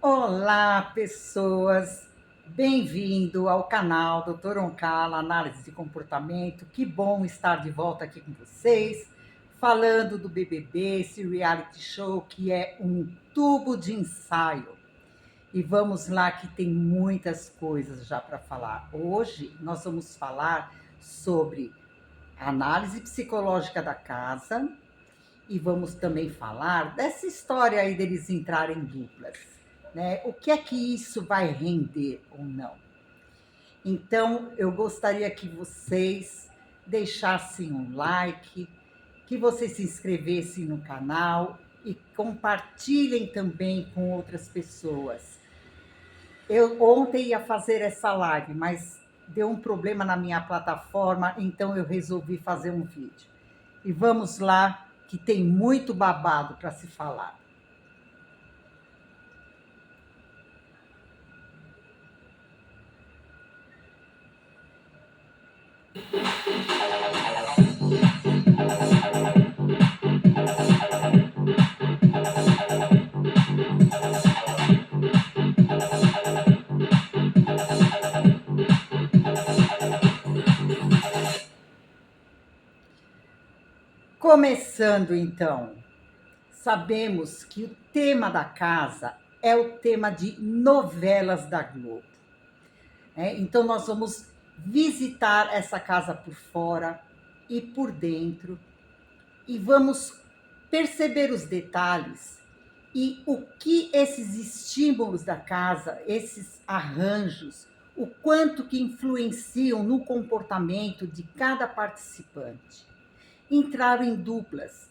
Olá, pessoas! Bem-vindo ao canal Dr. Oncala, Análise de Comportamento. Que bom estar de volta aqui com vocês, falando do BBB, esse reality show que é um tubo de ensaio. E vamos lá, que tem muitas coisas já para falar. Hoje nós vamos falar sobre a análise psicológica da casa e vamos também falar dessa história aí deles entrarem em duplas, né? O que é que isso vai render ou não? Então, eu gostaria que vocês deixassem um like, que vocês se inscrevessem no canal e compartilhem também com outras pessoas. Eu ontem ia fazer essa live, mas deu um problema na minha plataforma, então eu resolvi fazer um vídeo. E vamos lá, que tem muito babado para se falar. Começando então, sabemos que o tema da casa é o tema de novelas da Globo. Então, nós vamos visitar essa casa por fora e por dentro e vamos perceber os detalhes e o que esses estímulos da casa, esses arranjos, o quanto que influenciam no comportamento de cada participante. Entraram em duplas,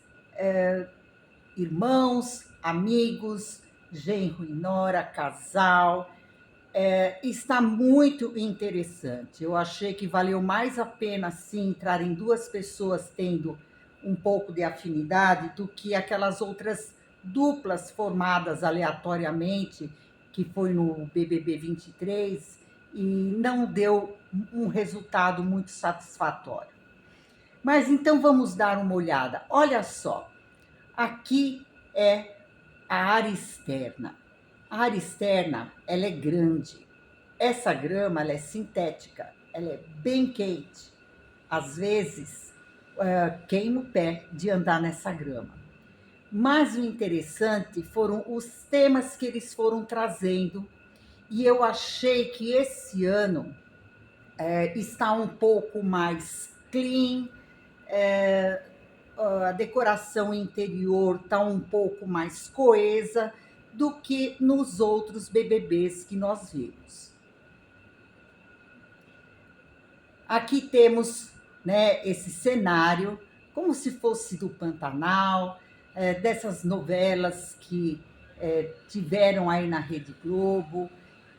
irmãos, amigos, genro e nora, casal. Está muito interessante. Eu achei que valeu mais a pena, sim, entrar em duas pessoas tendo um pouco de afinidade do que aquelas outras duplas formadas aleatoriamente, que foi no BBB 23, e não deu um resultado muito satisfatório. Mas então vamos dar uma olhada. Olha só, aqui é a área externa. A área externa, ela é grande. Essa grama, ela é sintética, ela é bem quente. Às vezes, queima o pé de andar nessa grama. Mas o interessante foram os temas que eles foram trazendo. E eu achei que esse ano está um pouco mais clean, a decoração interior está um pouco mais coesa do que nos outros BBBs que nós vimos. Aqui temos, né, esse cenário como se fosse do Pantanal, dessas novelas que tiveram aí na Rede Globo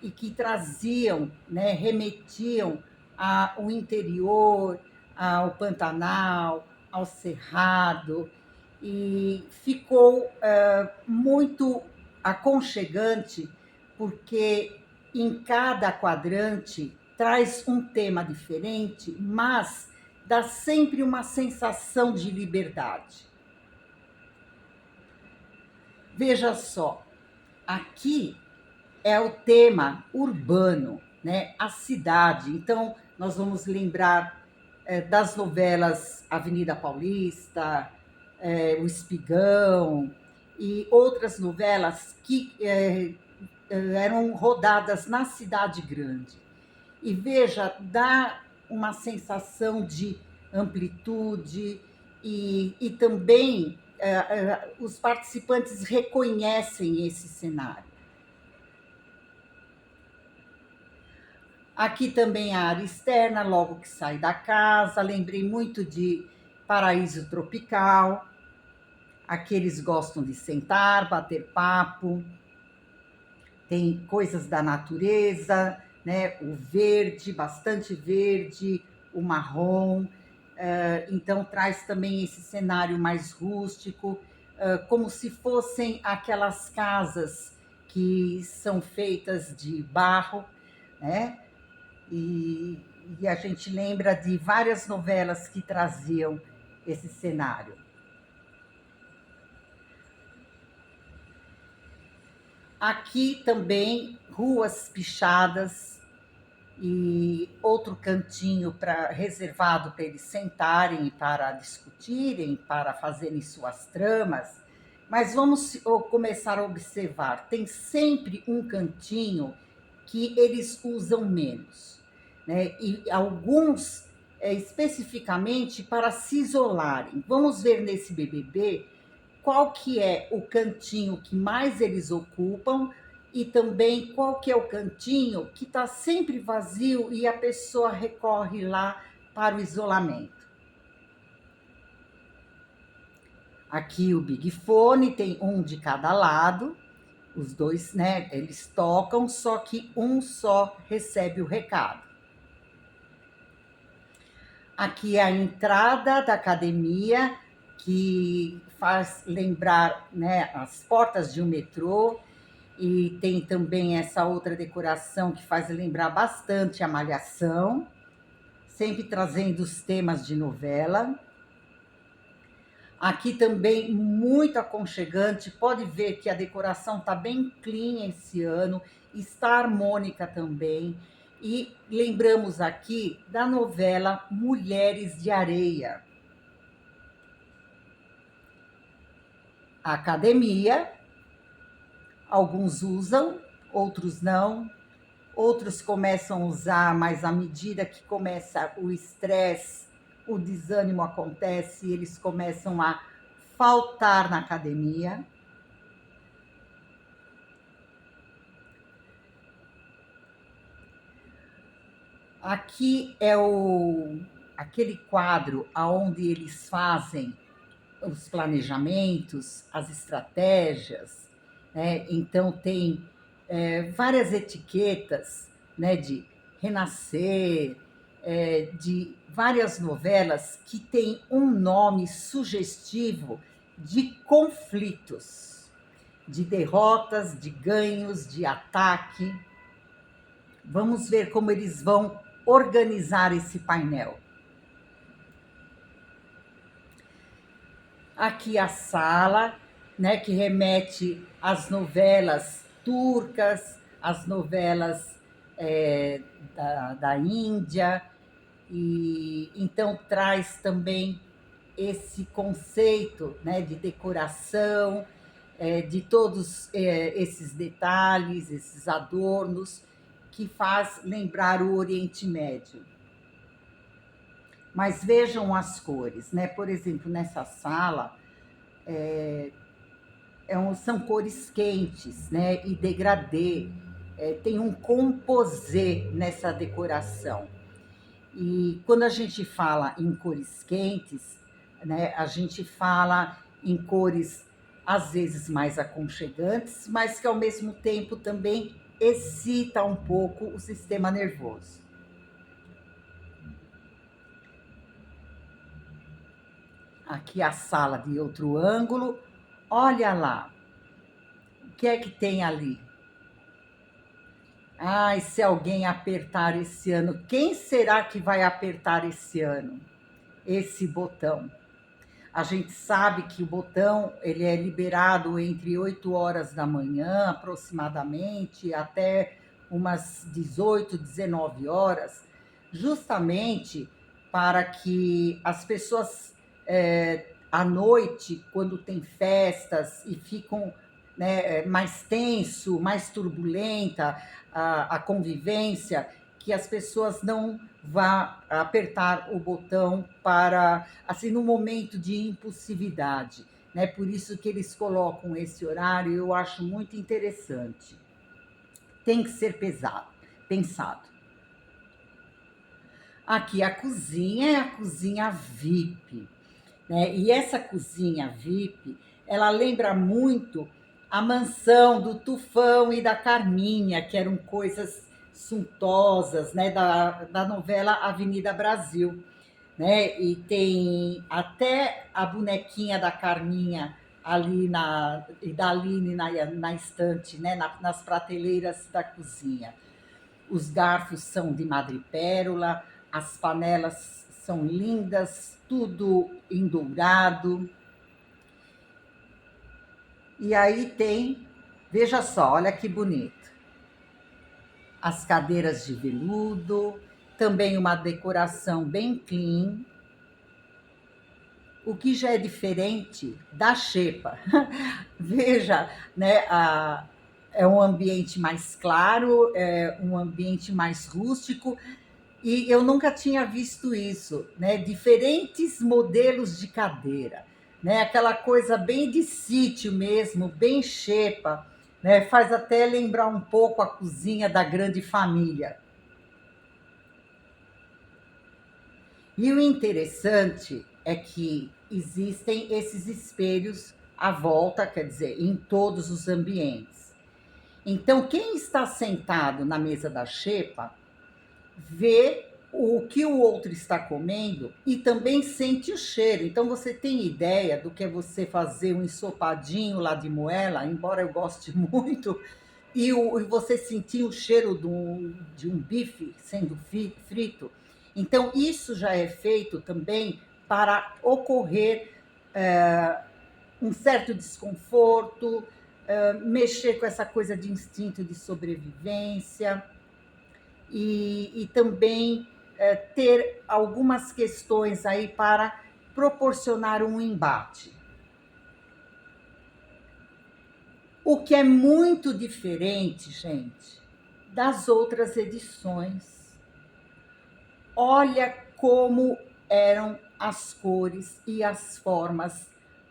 e que traziam, né, remetiam ao interior, ao Pantanal, ao Cerrado, e ficou muito aconchegante, porque em cada quadrante traz um tema diferente, mas dá sempre uma sensação de liberdade. Veja só, aqui é o tema urbano, né? A cidade. Então, nós vamos lembrar das novelas Avenida Paulista, O Espigão e outras novelas que eram rodadas na cidade grande. E veja, dá uma sensação de amplitude e também os participantes reconhecem esse cenário. Aqui também a área externa, logo que sai da casa, lembrei muito de Paraíso Tropical. Aqui eles gostam de sentar, bater papo, tem coisas da natureza, né? O verde, bastante verde, o marrom. Então traz também esse cenário mais rústico, como se fossem aquelas casas que são feitas de barro, né? E, e a gente lembra de várias novelas que traziam esse cenário. Aqui também ruas pichadas e outro cantinho reservado para eles sentarem, para discutirem, para fazerem suas tramas. Mas vamos começar a observar, tem sempre um cantinho que eles usam menos, né? E alguns especificamente para se isolarem. Vamos ver nesse BBB qual que é o cantinho que mais eles ocupam e também qual que é o cantinho que está sempre vazio e a pessoa recorre lá para o isolamento. Aqui o Big Fone tem um de cada lado, os dois, né? Eles tocam, só que um só recebe o recado. Aqui é a entrada da academia, que faz lembrar, né, as portas de um metrô, e tem também essa outra decoração que faz lembrar bastante a Malhação, sempre trazendo os temas de novela. Aqui também muito aconchegante, pode ver que a decoração está bem clean esse ano, está harmônica também. E lembramos aqui da novela Mulheres de Areia. A academia, alguns usam, outros não. Outros começam a usar, mas à medida que começa o estresse, o desânimo acontece e eles começam a faltar na academia. Aqui é aquele quadro onde eles fazem os planejamentos, as estratégias, né? Então tem várias etiquetas, né, de Renascer, de várias novelas que têm um nome sugestivo de conflitos, de derrotas, de ganhos, de ataque. Vamos ver como eles vão organizar esse painel. Aqui a sala, né, que remete às novelas turcas, às novelas da Índia, e então traz também esse conceito, né, de decoração, de todos esses detalhes, esses adornos, que faz lembrar o Oriente Médio. Mas vejam as cores, né? Por exemplo, nessa sala, são cores quentes, né? E degradê. Tem um composê nessa decoração. E quando a gente fala em cores quentes, né, a gente fala em cores às vezes mais aconchegantes, mas que ao mesmo tempo também excita um pouco o sistema nervoso. Aqui a sala de outro ângulo. Olha lá, o que é que tem ali? Ai, se alguém apertar esse ano, quem será que vai apertar esse ano? Esse botão. A gente sabe que o botão ele é liberado entre 8 horas da manhã, aproximadamente, até umas 18, 19 horas, justamente para que as pessoas, à noite, quando tem festas e ficam, né, mais tenso, mais turbulenta a convivência, que as pessoas não vá apertar o botão para, assim, no momento de impulsividade, né? Por isso que eles colocam esse horário, eu acho muito interessante. Tem que ser pensado. Aqui a cozinha é a cozinha VIP, né? E essa cozinha VIP, ela lembra muito a mansão do Tufão e da Carminha, que eram coisas suntuosas, né, da novela Avenida Brasil, né? E tem até a bonequinha da Carminha ali e da Aline na estante, né, nas prateleiras da cozinha. Os garfos são de madrepérola, as panelas são lindas, tudo em dourado. E aí tem Veja só, olha que bonito. As cadeiras de veludo, também uma decoração bem clean, o que já é diferente da xepa. Veja, né, é um ambiente mais claro, é um ambiente mais rústico, e eu nunca tinha visto isso, né? Diferentes modelos de cadeira, né? Aquela coisa bem de sítio mesmo, bem xepa, né? Faz até lembrar um pouco a cozinha da grande família. E o interessante é que existem esses espelhos à volta, quer dizer, em todos os ambientes. Então, quem está sentado na mesa da xepa vê o que o outro está comendo e também sente o cheiro. Então, você tem ideia do que é você fazer um ensopadinho lá de moela, embora eu goste muito, e você sentir o cheiro de um bife sendo frito. Então, isso já é feito também para ocorrer um certo desconforto, mexer com essa coisa de instinto de sobrevivência e também ter algumas questões aí para proporcionar um embate. O que é muito diferente, gente, das outras edições. Olha como eram as cores e as formas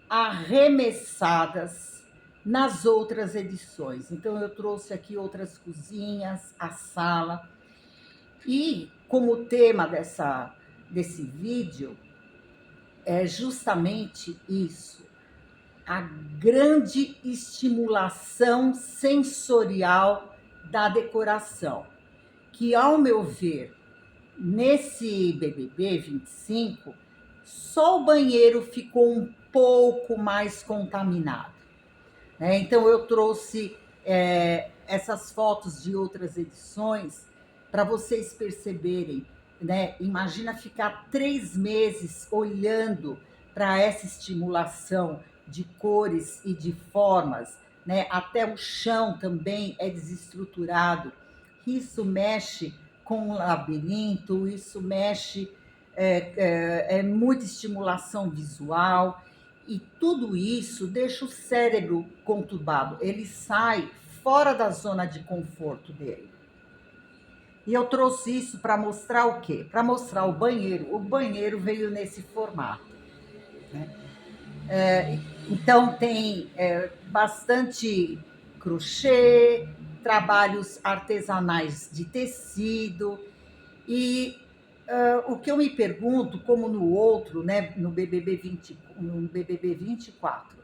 arremessadas nas outras edições. Então, eu trouxe aqui outras cozinhas, a sala. E como tema desse vídeo é justamente isso, a grande estimulação sensorial da decoração, que, ao meu ver, nesse BBB 25, só o banheiro ficou um pouco mais contaminado, né? Então, eu trouxe essas fotos de outras edições para vocês perceberem, né? Imagina ficar 3 meses olhando para essa estimulação de cores e de formas, né? Até o chão também é desestruturado. Isso mexe com o labirinto, isso mexe, é muita estimulação visual, e tudo isso deixa o cérebro conturbado, ele sai fora da zona de conforto dele. E eu trouxe isso para mostrar o quê? Para mostrar o banheiro. O banheiro veio nesse formato, né? Então, tem bastante crochê, trabalhos artesanais de tecido. E o que eu me pergunto, como no outro, né, no BBB 24,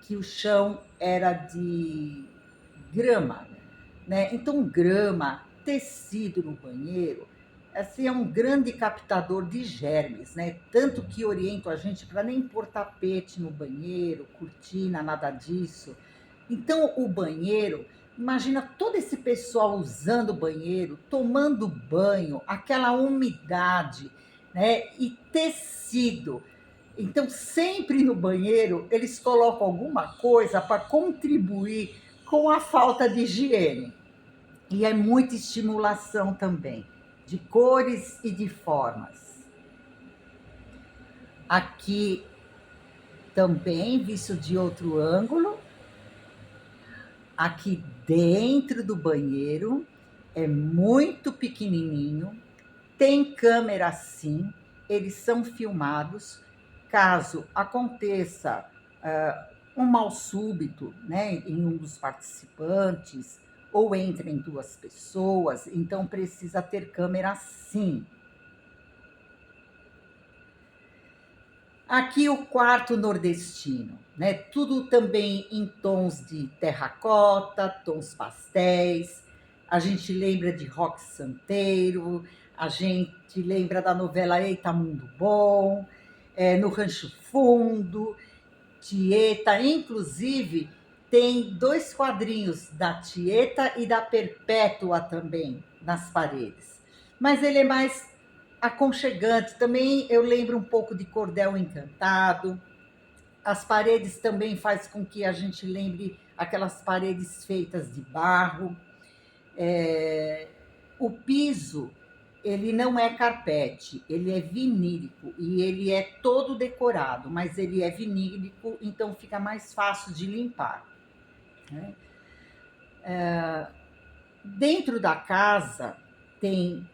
que o chão era de grama, né? Então, grama, tecido no banheiro, assim, é um grande captador de germes, né? Tanto que oriento a gente para nem pôr tapete no banheiro, cortina, nada disso. Então, o banheiro, imagina todo esse pessoal usando o banheiro, tomando banho, aquela umidade, né? E tecido. Então, sempre no banheiro, eles colocam alguma coisa para contribuir com a falta de higiene. E é muita estimulação também, de cores e de formas. Aqui também, visto de outro ângulo, aqui dentro do banheiro, é muito pequenininho, tem câmera sim, eles são filmados. Caso aconteça um mal súbito, né, em um dos participantes, ou entrem 2 pessoas, então precisa ter câmera sim. Aqui o quarto nordestino, né? Tudo também em tons de terracota, tons pastéis. A gente lembra de Roque Santeiro, a gente lembra da novela Eita Mundo Bom, no Rancho Fundo, Tieta, inclusive tem 2 quadrinhos da Tieta e da Perpétua também nas paredes. Mas ele é mais aconchegante. Também eu lembro um pouco de Cordel Encantado. As paredes também faz com que a gente lembre aquelas paredes feitas de barro. O piso, ele não é carpete, ele é vinílico e ele é todo decorado, mas ele é vinílico, então fica mais fácil de limpar, né? Dentro da casa tem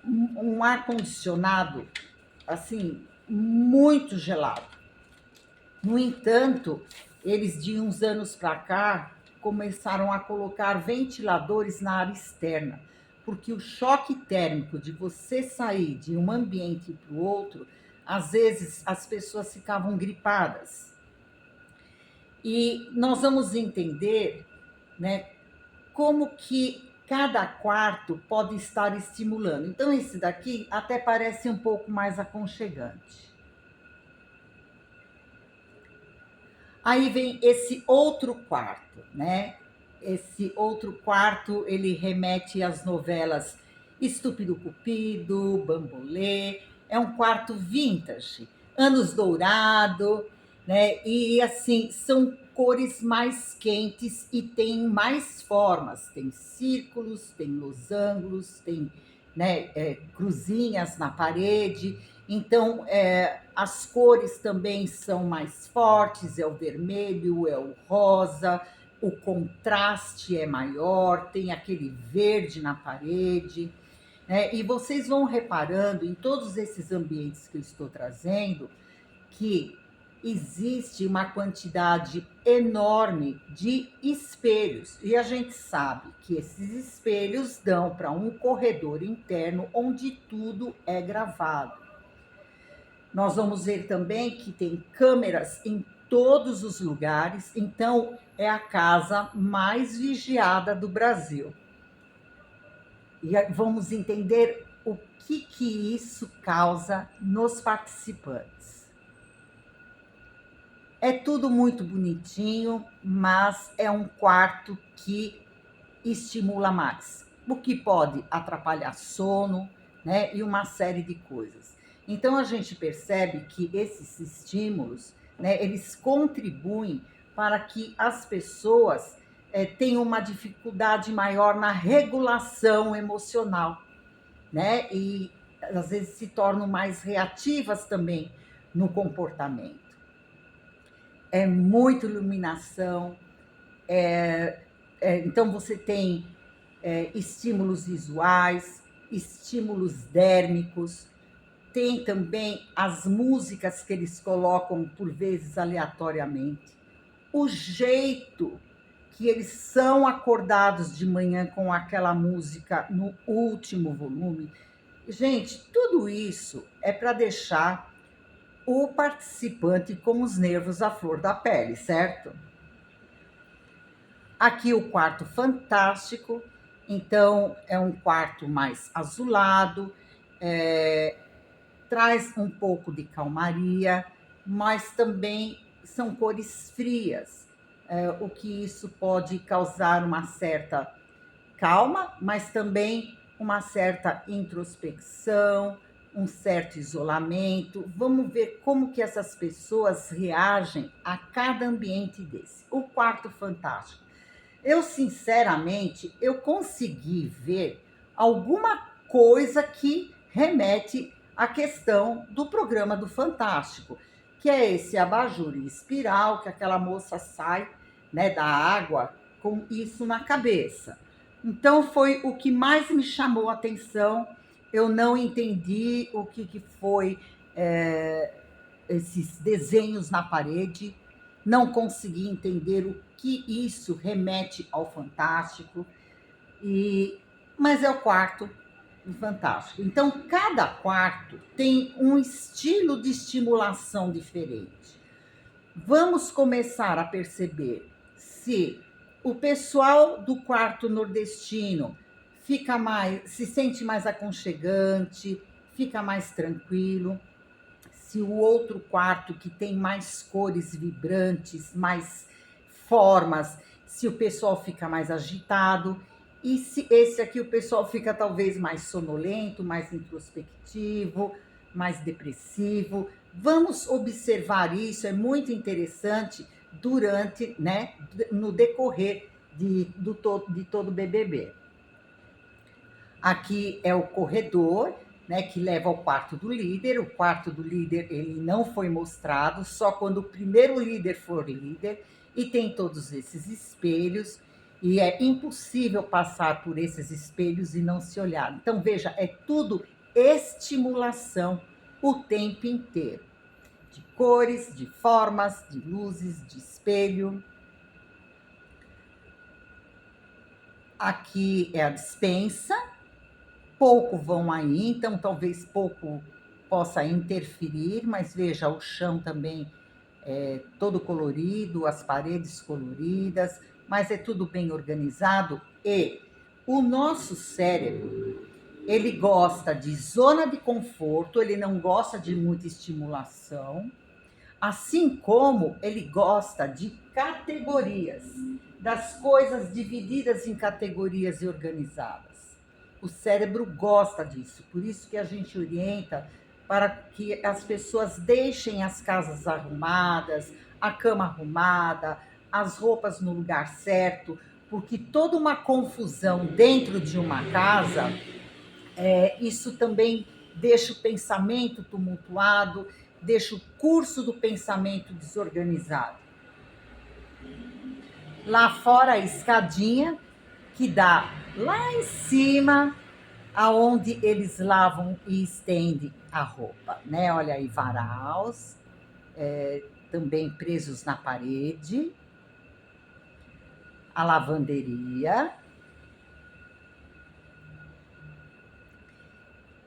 um ar-condicionado, assim, muito gelado. No entanto, eles de uns anos para cá começaram a colocar ventiladores na área externa, porque o choque térmico de você sair de um ambiente para o outro, às vezes as pessoas ficavam gripadas. E nós vamos entender, né, como que cada quarto pode estar estimulando. Então, esse daqui até parece um pouco mais aconchegante. Aí vem esse outro quarto, né? Esse outro quarto, ele remete às novelas Estúpido Cupido, Bambolê. É um quarto vintage, anos dourado, né? E assim, são cores mais quentes e tem mais formas. Tem círculos, tem losangos, tem, né, cruzinhas na parede. Então, as cores também são mais fortes, é o vermelho, é o rosa, o contraste é maior, tem aquele verde na parede, né? E vocês vão reparando em todos esses ambientes que eu estou trazendo que existe uma quantidade enorme de espelhos. E a gente sabe que esses espelhos dão para um corredor interno onde tudo é gravado. Nós vamos ver também que tem câmeras em todos os lugares, então é a casa mais vigiada do Brasil. E vamos entender o que isso causa nos participantes. É tudo muito bonitinho, mas é um quarto que estimula mais, o que pode atrapalhar sono, né, e uma série de coisas. Então a gente percebe que esses estímulos, né, eles contribuem para que as pessoas tenham uma dificuldade maior na regulação emocional, né, e às vezes se tornam mais reativas também no comportamento. É muita iluminação, então você tem estímulos visuais, estímulos dérmicos, tem também as músicas que eles colocam por vezes aleatoriamente, o jeito que eles são acordados de manhã com aquela música no último volume. Gente, tudo isso é para deixar o participante com os nervos à flor da pele, certo? Aqui o quarto fantástico, então é um quarto mais azulado, traz um pouco de calmaria, mas também são cores frias, o que isso pode causar uma certa calma, mas também uma certa introspecção, um certo isolamento. Vamos ver como que essas pessoas reagem a cada ambiente desse. O quarto fantástico. Eu, sinceramente, eu consegui ver alguma coisa que remete à questão do programa do Fantástico, que é esse abajur em espiral, que aquela moça sai, né, da água com isso na cabeça. Então, foi o que mais me chamou a atenção. Eu não entendi o que foi esses desenhos na parede, não consegui entender o que isso remete ao Fantástico, mas é o quarto do Fantástico. Então, cada quarto tem um estilo de estimulação diferente. Vamos começar a perceber se o pessoal do quarto nordestino se sente mais aconchegante, fica mais tranquilo. Se o outro quarto, que tem mais cores vibrantes, mais formas, se o pessoal fica mais agitado. E se esse aqui o pessoal fica talvez mais sonolento, mais introspectivo, mais depressivo. Vamos observar isso, é muito interessante durante, né, no decorrer de todo o BBB. Aqui é o corredor, né, que leva ao quarto do líder. O quarto do líder ele não foi mostrado, só quando o primeiro líder for líder, e tem todos esses espelhos, e é impossível passar por esses espelhos e não se olhar. Então, veja, é tudo estimulação o tempo inteiro, de cores, de formas, de luzes, de espelho. Aqui é a despensa. Pouco vão aí, então talvez pouco possa interferir, mas veja, o chão também é todo colorido, as paredes coloridas, mas é tudo bem organizado. E o nosso cérebro, ele gosta de zona de conforto, ele não gosta de muita estimulação, assim como ele gosta de categorias, das coisas divididas em categorias e organizadas. O cérebro gosta disso, por isso que a gente orienta para que as pessoas deixem as casas arrumadas, a cama arrumada, as roupas no lugar certo, porque toda uma confusão dentro de uma casa, isso também deixa o pensamento tumultuado, deixa o curso do pensamento desorganizado. Lá fora a escadinha que dá lá em cima, aonde eles lavam e estendem a roupa, né? Olha aí, varais, também presos na parede, a lavanderia.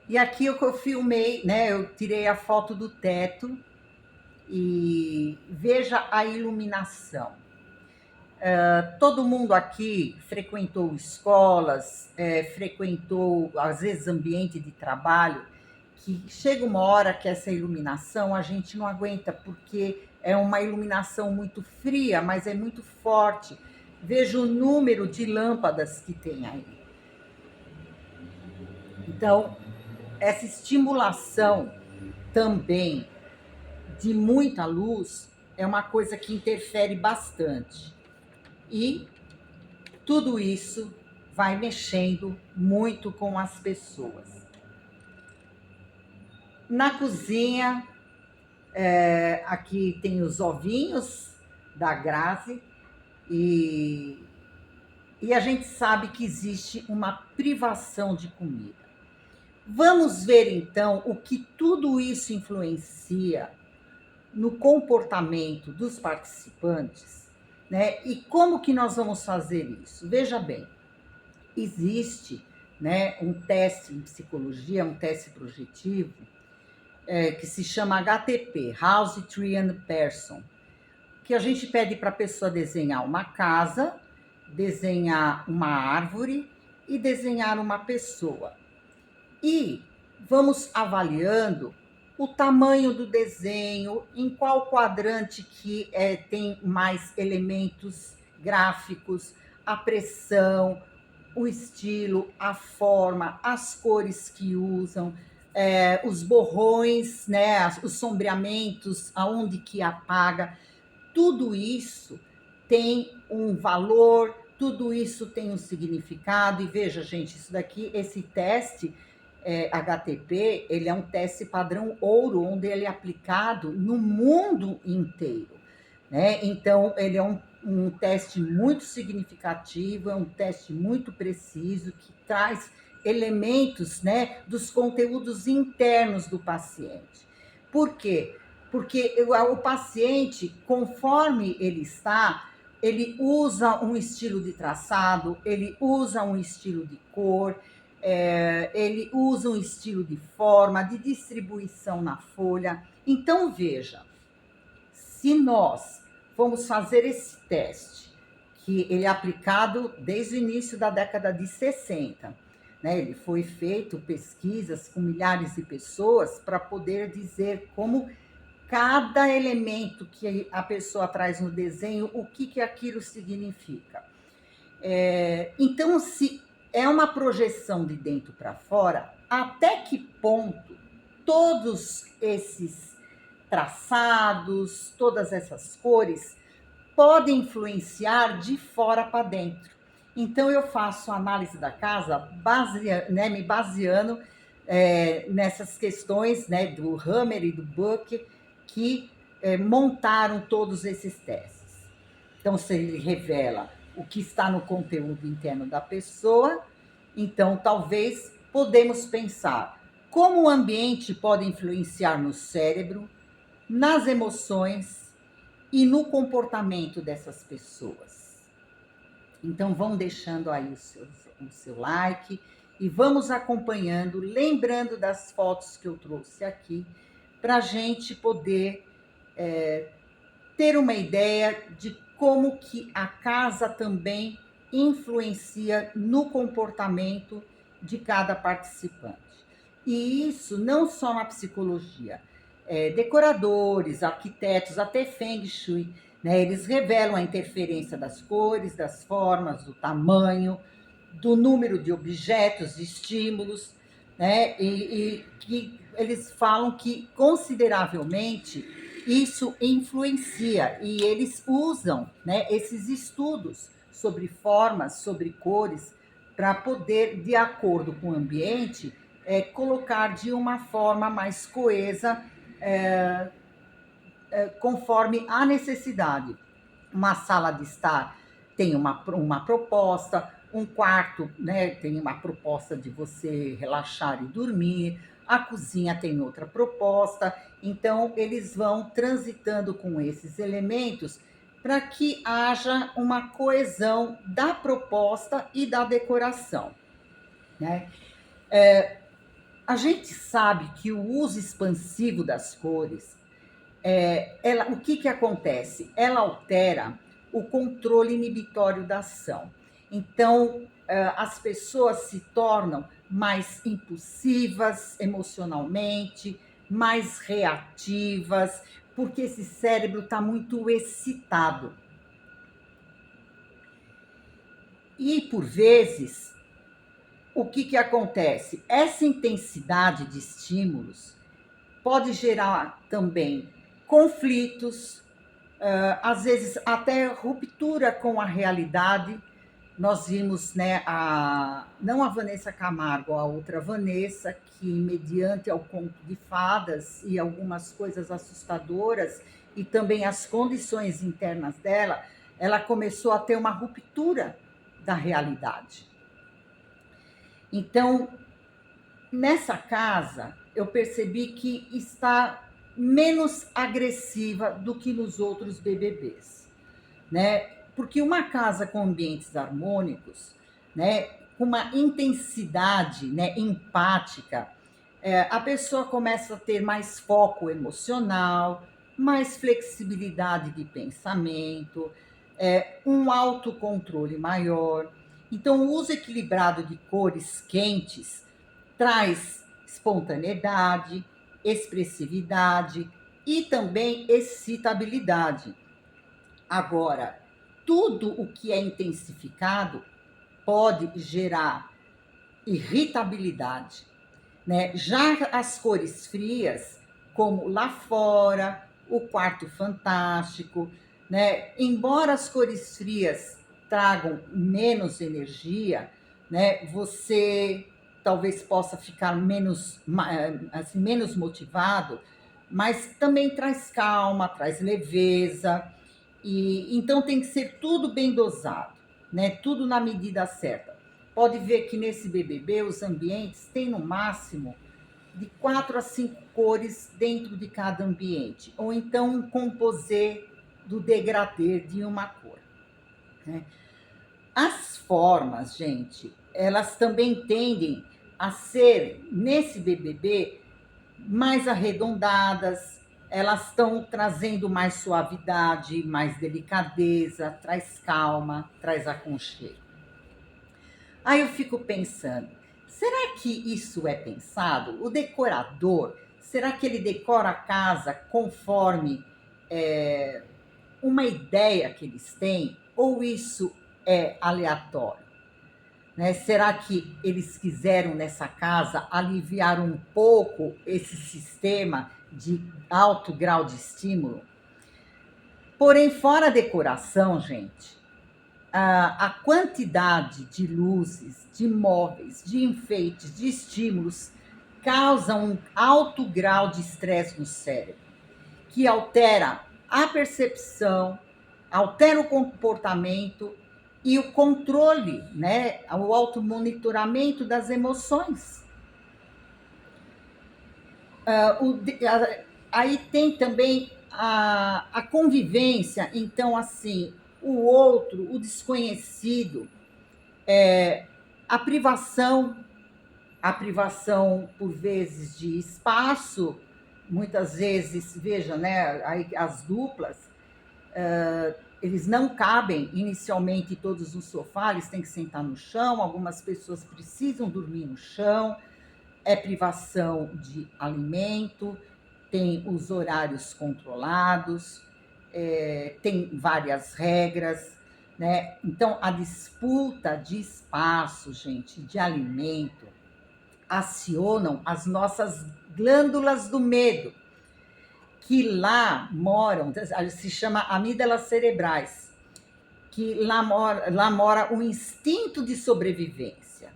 E aqui o que eu filmei, né? Eu tirei a foto do teto e veja a iluminação. Todo mundo aqui frequentou escolas, frequentou, às vezes, ambiente de trabalho, que chega uma hora que essa iluminação a gente não aguenta, porque é uma iluminação muito fria, mas é muito forte. Veja o número de lâmpadas que tem aí. Então, essa estimulação também de muita luz é uma coisa que interfere bastante. E tudo isso vai mexendo muito com as pessoas. Na cozinha, aqui tem os ovinhos da Grazi e a gente sabe que existe uma privação de comida. Vamos ver então o que tudo isso influencia no comportamento dos participantes, né? E como que nós vamos fazer isso? Veja bem, existe, né, um teste em psicologia, um teste projetivo, que se chama HTP, House, Tree and Person, que a gente pede para a pessoa desenhar uma casa, desenhar uma árvore e desenhar uma pessoa. E vamos avaliando o tamanho do desenho, em qual quadrante que tem mais elementos gráficos, a pressão, o estilo, a forma, as cores que usam, os borrões, né, os sombreamentos, aonde que apaga. Tudo isso tem um valor, tudo isso tem um significado. E veja, gente, isso daqui, esse teste HTP, ele é um teste padrão ouro, onde ele é aplicado no mundo inteiro, né? Então, ele é um teste muito significativo, é um teste muito preciso, que traz elementos, né, dos conteúdos internos do paciente. Por quê? Porque o paciente, conforme ele está, ele usa um estilo de traçado, ele usa um estilo de cor, ele usa um estilo de forma, de distribuição na folha. Então, veja, se nós vamos fazer esse teste, que ele é aplicado desde o início da década de 60, né? Ele foi feito pesquisas com milhares de pessoas para poder dizer como cada elemento que a pessoa traz no desenho, o que aquilo significa. Então, se é uma projeção de dentro para fora, até que ponto todos esses traçados, todas essas cores podem influenciar de fora para dentro. Então, eu faço análise da casa me baseando nessas questões, né, do Hammer e do Buck, que montaram todos esses testes. Então, se ele revela o que está no conteúdo interno da pessoa, então talvez podemos pensar como o ambiente pode influenciar no cérebro, nas emoções e no comportamento dessas pessoas. Então, vão deixando aí o seu like e vamos acompanhando, lembrando das fotos que eu trouxe aqui, para a gente poder ter uma ideia de como que a casa também influencia no comportamento de cada participante. E isso não só na psicologia. Decoradores, arquitetos, até Feng Shui, né? Eles revelam a interferência das cores, das formas, do tamanho, do número de objetos, de estímulos, né? E que eles falam que consideravelmente isso influencia, e eles usam, né, esses estudos sobre formas, sobre cores, para poder, de acordo com o ambiente, colocar de uma forma mais coesa, conforme a necessidade. Uma sala de estar tem uma proposta, um quarto, né, tem uma proposta de você relaxar e dormir, a cozinha tem outra proposta. Então, eles vão transitando com esses elementos para que haja uma coesão da proposta e da decoração, né? A gente sabe que o uso expansivo das cores, o que acontece? Ela altera o controle inibitório da ação. Então, as pessoas se tornam mais impulsivas emocionalmente, mais reativas, porque esse cérebro está muito excitado. E, por vezes, o que acontece? Essa intensidade de estímulos pode gerar também conflitos, às vezes até ruptura com a realidade. Nós vimos, né, não a Vanessa Camargo, a outra Vanessa, que mediante ao conto de fadas e algumas coisas assustadoras e também as condições internas dela, ela começou a ter uma ruptura da realidade. Então, nessa casa, eu percebi que está menos agressiva do que nos outros BBBs, né? Porque uma casa com ambientes harmônicos, né, com uma intensidade, né, empática, a pessoa começa a ter mais foco emocional, mais flexibilidade de pensamento, um autocontrole maior. Então, o uso equilibrado de cores quentes traz espontaneidade, expressividade e também excitabilidade. Agora, tudo o que é intensificado pode gerar irritabilidade, né? Já as cores frias, como lá fora, o quarto fantástico, né? Embora as cores frias tragam menos energia, né? Você talvez possa ficar menos motivado, mas também traz calma, traz leveza. E então tem que ser tudo bem dosado, né? Tudo na medida certa. Pode ver que nesse BBB os ambientes têm no máximo de 4 a 5 cores dentro de cada ambiente, ou então um composê do degradê de uma cor, né? As formas, gente, elas também tendem a ser, nesse BBB, mais arredondadas, elas estão trazendo mais suavidade, mais delicadeza, traz calma, traz aconchego. Aí eu fico pensando, será que isso é pensado? O decorador, será que ele decora a casa conforme uma ideia que eles têm? Ou isso é aleatório? Né? Será que eles quiseram nessa casa aliviar um pouco esse sistema de alto grau de estímulo? Porém, fora a decoração, gente, a quantidade de luzes, de móveis, de enfeites, de estímulos causa um alto grau de estresse no cérebro, que altera a percepção, altera o comportamento e o controle, né, o automonitoramento das emoções. Aí tem também a convivência, então, assim, o outro, o desconhecido, a privação, a privação, por vezes, de espaço, muitas vezes, veja, né, aí as duplas, eles não cabem inicialmente todos no sofá, eles têm que sentar no chão, algumas pessoas precisam dormir no chão, é privação de alimento, tem os horários controlados, tem várias regras, né? Então, a disputa de espaço, gente, de alimento, acionam as nossas glândulas do medo, que lá moram, se chama amígdalas cerebrais, que lá mora o instinto de sobrevivência.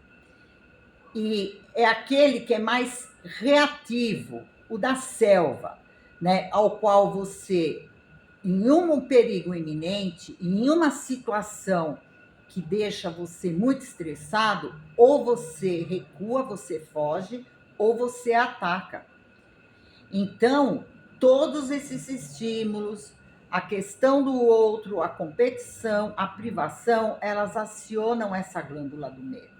E é aquele que é mais reativo, o da selva, né? Ao qual você, em um perigo iminente, em uma situação que deixa você muito estressado, ou você recua, você foge, ou você ataca. Então, todos esses estímulos, a questão do outro, a competição, a privação, elas acionam essa glândula do medo.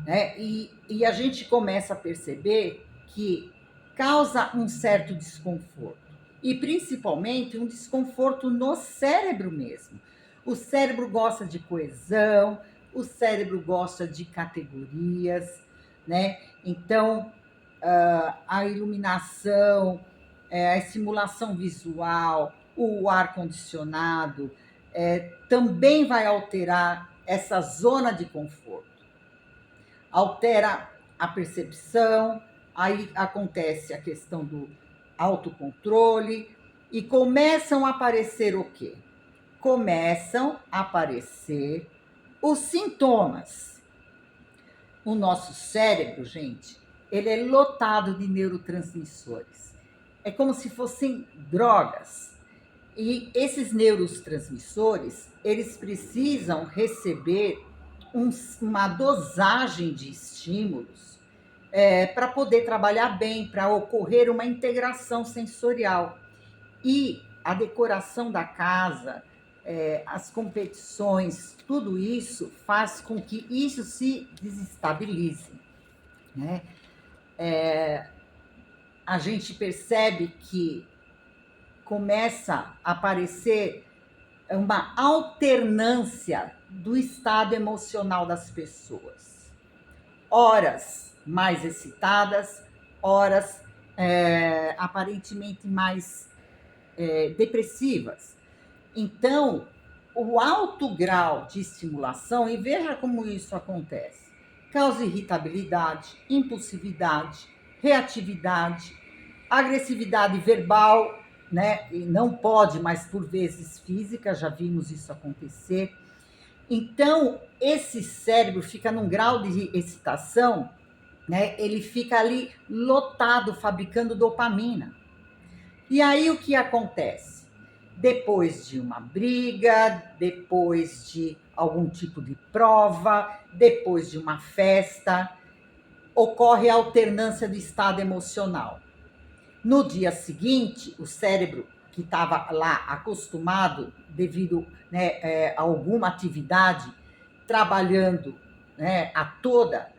Né? E a gente começa a perceber que causa um certo desconforto. E principalmente um desconforto no cérebro mesmo. O cérebro gosta de coesão, o cérebro gosta de categorias, né? Então, a iluminação, a estimulação visual, o ar-condicionado, também vai alterar essa zona de conforto. Altera a percepção, aí acontece a questão do autocontrole e começam a aparecer o quê? Começam a aparecer os sintomas. O nosso cérebro, gente, ele é lotado de neurotransmissores. É como se fossem drogas. E esses neurotransmissores, eles precisam receber uma dosagem de estímulos para poder trabalhar bem, para ocorrer uma integração sensorial. E a decoração da casa, as competições, tudo isso faz com que isso se desestabilize, né? A gente percebe que começa a aparecer uma alternância do estado emocional das pessoas. Horas mais excitadas, horas aparentemente mais depressivas. Então, o alto grau de estimulação, e veja como isso acontece, causa irritabilidade, impulsividade, reatividade, agressividade verbal, né? E não pode, mas por vezes física, já vimos isso acontecer. Então, esse cérebro fica num grau de excitação, né? Ele fica ali lotado, fabricando dopamina. E aí o que acontece? Depois de uma briga, depois de algum tipo de prova, depois de uma festa, ocorre a alternância do estado emocional. No dia seguinte, o cérebro que estava lá acostumado, devido, né, a alguma atividade, trabalhando, né, a toda,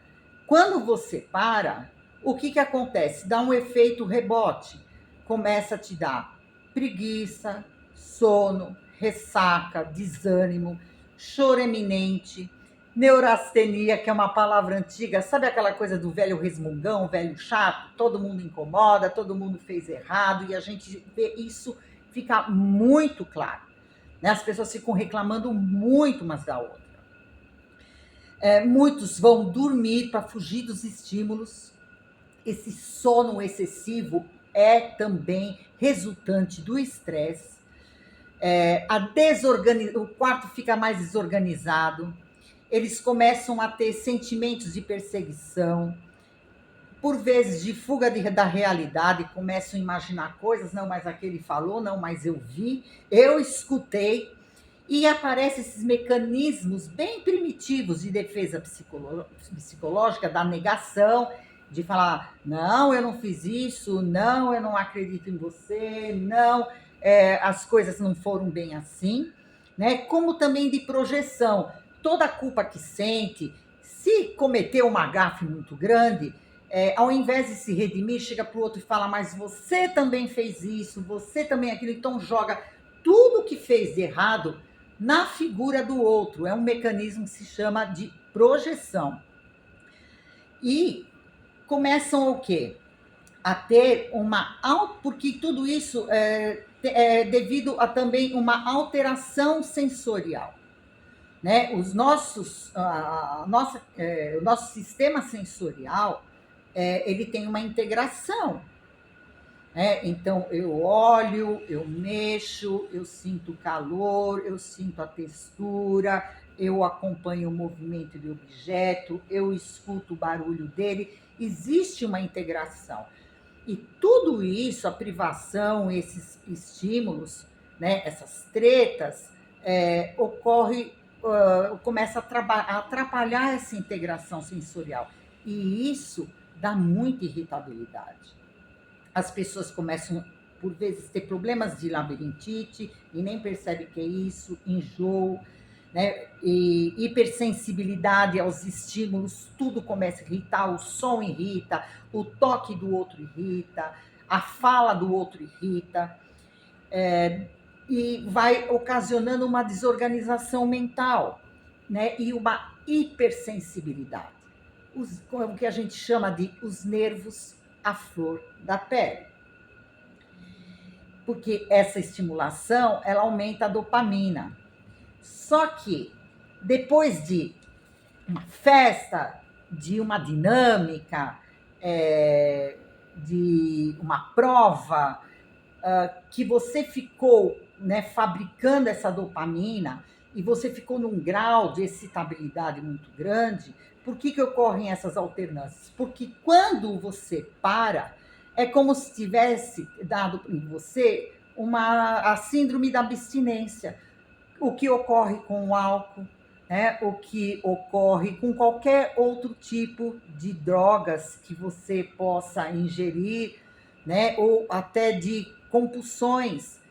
quando você para, o que acontece? Dá um efeito rebote. Começa a te dar preguiça, sono, ressaca, desânimo, choro eminente, neurastenia, que é uma palavra antiga, sabe aquela coisa do velho resmungão, velho chato? Todo mundo incomoda, todo mundo fez errado, e a gente vê isso, fica muito claro, né? As pessoas ficam reclamando muito umas da outra. Muitos vão dormir para fugir dos estímulos. Esse sono excessivo é também resultante do estresse. O quarto fica mais desorganizado, eles começam a ter sentimentos de perseguição, por vezes de fuga da realidade, começam a imaginar coisas, não, mas aquele falou, não, mas eu vi, eu escutei, e aparecem esses mecanismos bem primitivos de defesa psicológica, da negação, de falar, não, eu não fiz isso, não, eu não acredito em você, não, as coisas não foram bem assim, né? Como também de projeção, toda a culpa que sente, se cometeu uma gafe muito grande, ao invés de se redimir, chega para o outro e fala, mas você também fez isso, você também aquilo, então joga tudo que fez de errado na figura do outro. É um mecanismo que se chama de projeção. E começam o quê? A ter uma... Porque tudo isso é devido a também uma alteração sensorial. Né? O nosso sistema sensorial, ele tem uma integração. Então, eu olho, eu mexo, eu sinto calor, eu sinto a textura, eu acompanho o movimento do objeto, eu escuto o barulho dele. Existe uma integração. E tudo isso, a privação, esses estímulos, né, essas tretas, começa a atrapalhar essa integração sensorial. E isso dá muita irritabilidade. As pessoas começam, por vezes, ter problemas de labirintite e nem percebem que é isso, enjoo, né? E hipersensibilidade aos estímulos, tudo começa a irritar, o som irrita, o toque do outro irrita, a fala do outro irrita, e vai ocasionando uma desorganização mental, né? E uma hipersensibilidade. O que a gente chama de os nervos à flor da pele. Porque essa estimulação, ela aumenta a dopamina. Só que depois de uma festa, de uma dinâmica, de uma prova, que você ficou, né, fabricando essa dopamina e você ficou num grau de excitabilidade muito grande, por que ocorrem essas alternâncias? Porque quando você para, é como se tivesse dado em você a síndrome da abstinência, o que ocorre com o álcool, né? O que ocorre com qualquer outro tipo de drogas que você possa ingerir, né? Ou até de compulsões.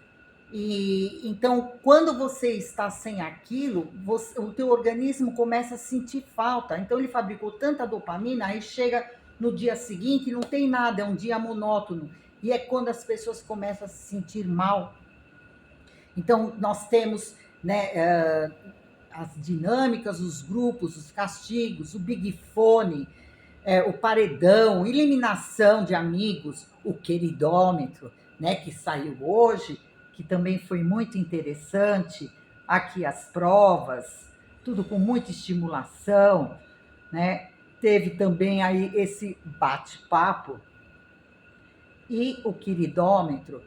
E então, quando você está sem aquilo, o teu organismo começa a sentir falta. Então, ele fabricou tanta dopamina, aí chega no dia seguinte e não tem nada, é um dia monótono. E é quando as pessoas começam a se sentir mal. Então, nós temos, né, as dinâmicas, os grupos, os castigos, o Big Fone, o paredão, eliminação de amigos, o queridômetro, né, que saiu hoje, que também foi muito interessante. Aqui as provas, tudo com muita estimulação, né? Teve também aí esse bate-papo e o queridômetro.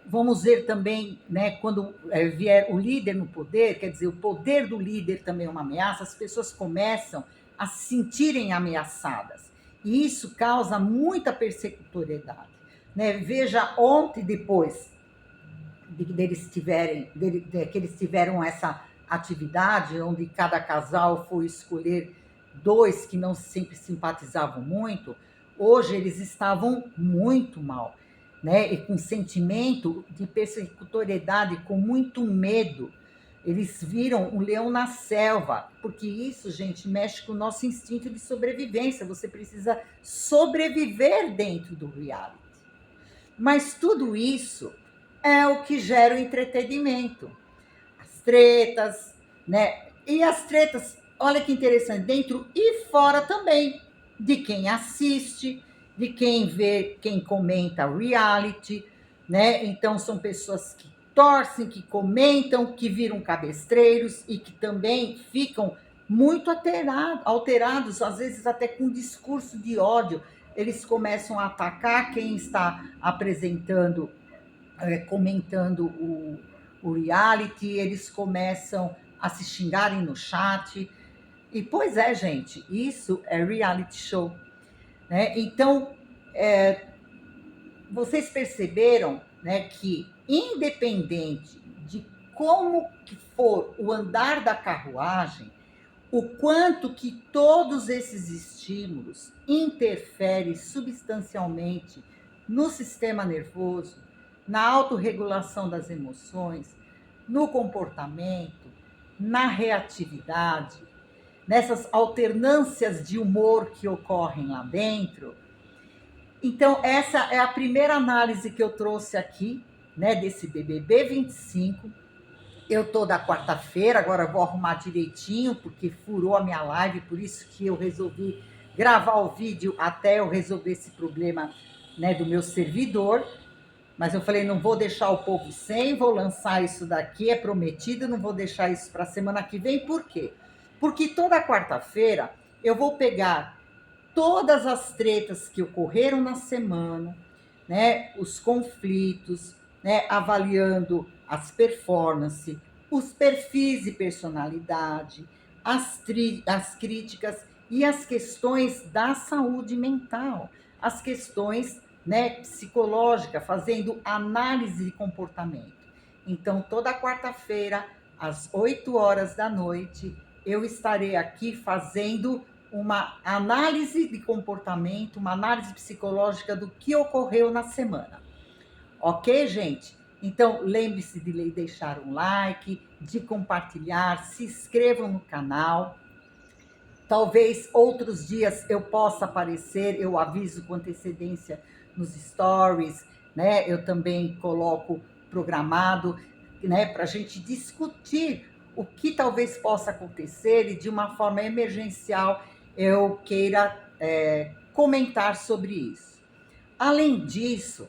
Vamos ver também, né, quando vier o líder no poder, quer dizer, o poder do líder também é uma ameaça, as pessoas começam a se sentirem ameaçadas. E isso causa muita persecutoriedade. Né? Veja, ontem, depois que eles tiveram essa atividade, onde cada casal foi escolher dois que não sempre simpatizavam muito, hoje eles estavam muito mal, né? E com sentimento de persecutoriedade, com muito medo. Eles viram um leão na selva, porque isso, gente, mexe com o nosso instinto de sobrevivência. Você precisa sobreviver dentro do reality. Mas tudo isso é o que gera o entretenimento. As tretas, né? E as tretas, olha que interessante, dentro e fora também, de quem assiste, de quem vê, quem comenta reality, né? Então, são pessoas que torcem, que comentam, que viram cabestreiros e que também ficam muito alterados, às vezes até com discurso de ódio. Eles começam a atacar quem está apresentando comentando o reality, eles começam a se xingarem no chat. E, pois é, gente, isso é reality show, né? Então, vocês perceberam, né, que independente de como que for o andar da carruagem, o quanto que todos esses estímulos interferem substancialmente no sistema nervoso, na autorregulação das emoções, no comportamento, na reatividade, nessas alternâncias de humor que ocorrem lá dentro. Então, essa é a primeira análise que eu trouxe aqui, né, desse BBB 25. Eu tô da quarta-feira, agora vou arrumar direitinho, porque furou a minha live, por isso que eu resolvi gravar o vídeo até eu resolver esse problema, né, do meu servidor. Mas eu falei, não vou deixar o povo sem, vou lançar isso daqui, é prometido, não vou deixar isso para a semana que vem. Por quê? Porque toda quarta-feira eu vou pegar todas as tretas que ocorreram na semana, né, os conflitos, né, avaliando as performances, os perfis de personalidade, as críticas e as questões da saúde mental, as questões, né, psicológica, fazendo análise de comportamento. Então, toda quarta-feira, às 8 horas da noite, eu estarei aqui fazendo uma análise de comportamento, uma análise psicológica do que ocorreu na semana. Ok, gente? Então, lembre-se de deixar um like, de compartilhar, se inscrevam no canal. Talvez outros dias eu possa aparecer, eu aviso com antecedência nos stories, né? Eu também coloco programado, né, para a gente discutir o que talvez possa acontecer e de uma forma emergencial eu queira comentar sobre isso. Além disso,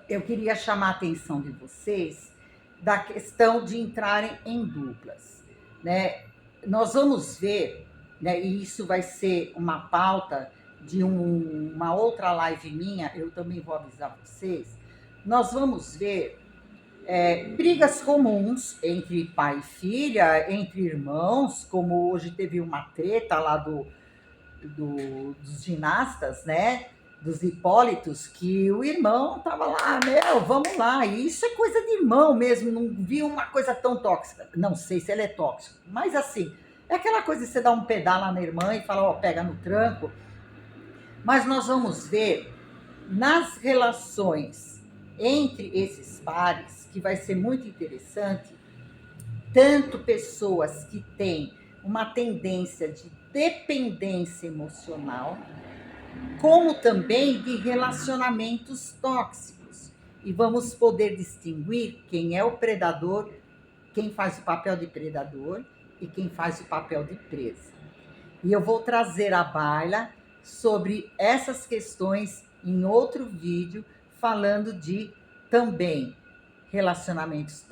eu queria chamar a atenção de vocês da questão de entrarem em duplas, né? Nós vamos ver, né, e isso vai ser uma pauta de uma outra live minha, eu também vou avisar vocês. Nós vamos ver brigas comuns entre pai e filha, entre irmãos, como hoje teve uma treta lá dos ginastas, né? Dos Hipólitos, que o irmão tava lá, meu, vamos lá. E isso é coisa de irmão mesmo, não vi uma coisa tão tóxica. Não sei se ela é tóxica, mas assim, é aquela coisa de você dar um pedala na irmã e falar, ó, pega no tranco. Mas nós vamos ver nas relações entre esses pares, que vai ser muito interessante, tanto pessoas que têm uma tendência de dependência emocional, como também de relacionamentos tóxicos. E vamos poder distinguir quem é o predador, quem faz o papel de predador e quem faz o papel de presa. E eu vou trazer à baila sobre essas questões em outro vídeo, falando de também relacionamentos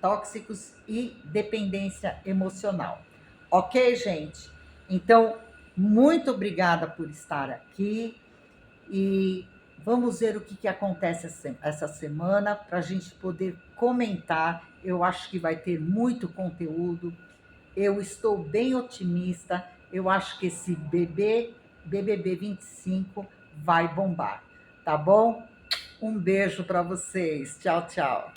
tóxicos e dependência emocional. Ok, gente? Então, muito obrigada por estar aqui e vamos ver o que acontece essa semana para a gente poder comentar. Eu acho que vai ter muito conteúdo. Eu estou bem otimista. Eu acho que esse BBB 25 vai bombar, tá bom? Um beijo para vocês. Tchau, tchau.